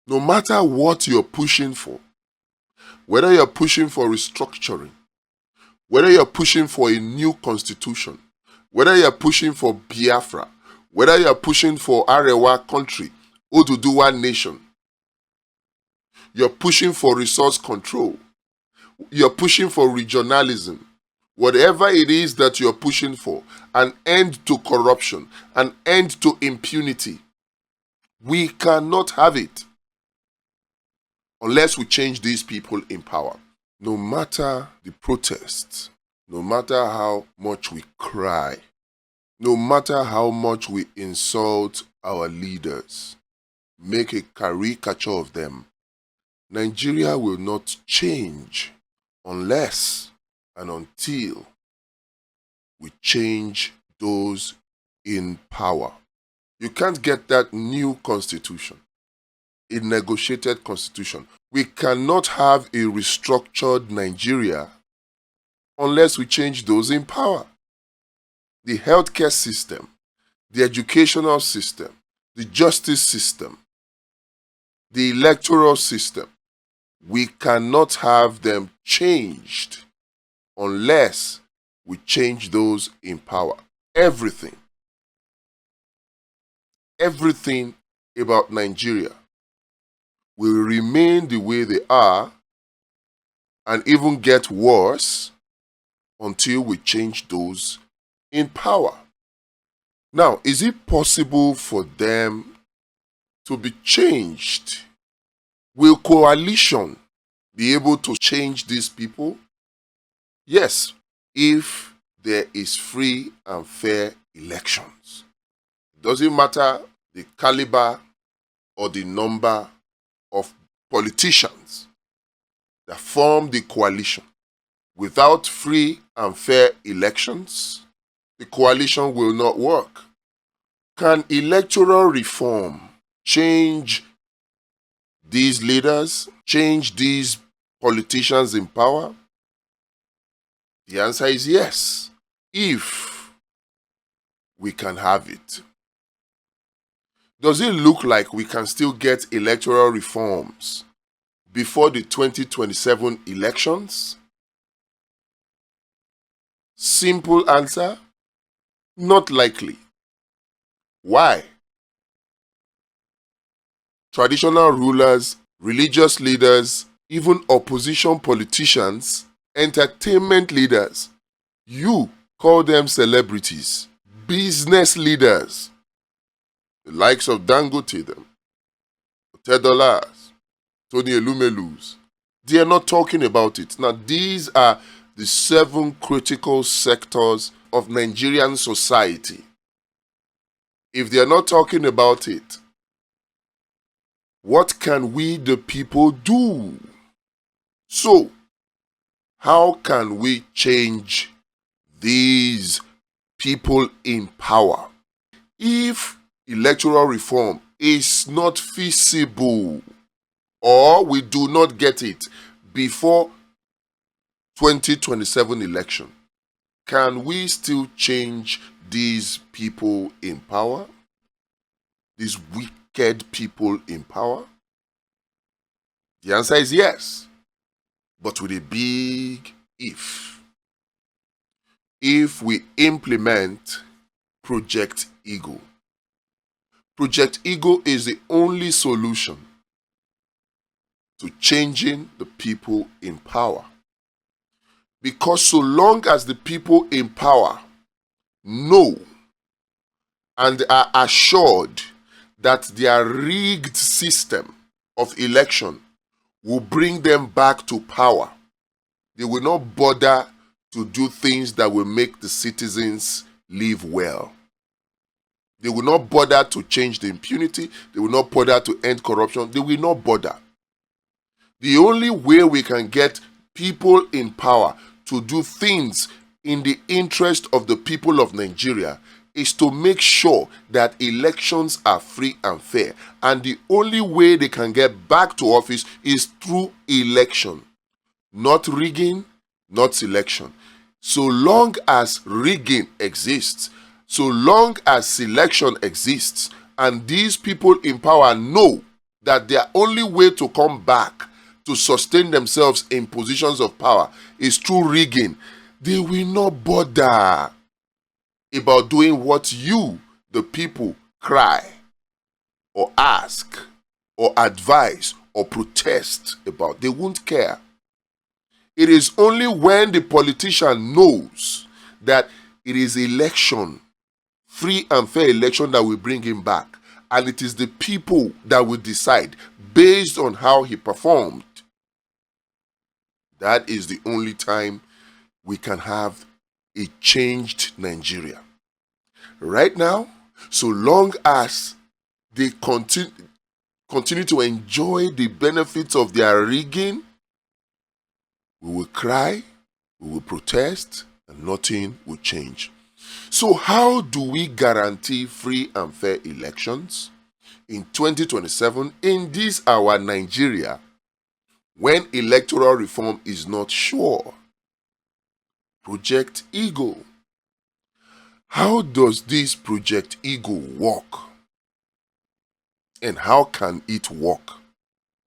No matter what you're pushing for, whether you're pushing for restructuring, whether you're pushing for a new constitution, whether you're pushing for Biafra, whether you're pushing for Arewa country, Oduduwa nation, you're pushing for resource control, you're pushing for regionalism, whatever it is that you're pushing for, an end to corruption, an end to impunity, we cannot have it unless we change these people in power. No matter the protests, no matter how much we cry, no matter how much we insult our leaders, make a caricature of them, Nigeria will not change unless and until we change those in power. You can't get that new constitution, a negotiated constitution. We cannot have a restructured Nigeria unless we change those in power. The healthcare system, the educational system, the justice system, the electoral system, we cannot have them changed unless we change those in power. Everything about Nigeria will remain the way they are and even get worse until we change those in power. Now, is it possible for them to be changed? Will coalition be able to change these people? Yes, if there is free and fair elections. It doesn't matter the caliber or the number of politicians that form the coalition. Without free and fair elections, the coalition will not work. Can electoral reform change these leaders, change these politicians in power? The answer is yes, if we can have it. Does it look like we can still get electoral reforms before the 2027 elections? Simple answer, not likely. Why? Traditional rulers, religious leaders, even opposition politicians, entertainment leaders, you call them celebrities, business leaders, the likes of Dangote, them, Tedolas, Tony Elumelus, they are not talking about it. Now, these are the 7 critical sectors of Nigerian society. If they are not talking about it, what can we, the people, do? So, how can we change these people in power? If electoral reform is not feasible or we do not get it before 2027 election, can we still change these people in power? These wicked people in power? The answer is yes, but with a big if. If we implement Project Eagle. Project Eagle is the only solution to changing the people in power. Because so long as the people in power know and are assured that their rigged system of election will bring them back to power, they will not bother to do things that will make the citizens live well. They will not bother to change the impunity. They will not bother to end corruption. They will not bother. The only way we can get people in power to do things in the interest of the people of Nigeria is to make sure that elections are free and fair. And the only way they can get back to office is through election. Not rigging, not selection. So long as rigging exists, so long as selection exists, and these people in power know that their only way to come back to sustain themselves in positions of power is through rigging, they will not bother about doing what you, the people, cry or ask or advise or protest about. They won't care. It is only when the politician knows that it is election, free and fair election, that will bring him back, and it is the people that will decide based on how he performed. That is the only time we can have a changed Nigeria. Right now, so long as they continue to enjoy the benefits of their rigging, we will cry, we will protest, and nothing will change. So how do we guarantee free and fair elections in 2027 in this our Nigeria when electoral reform is not sure? Project Eagle. How does this Project Eagle work? And how can it work?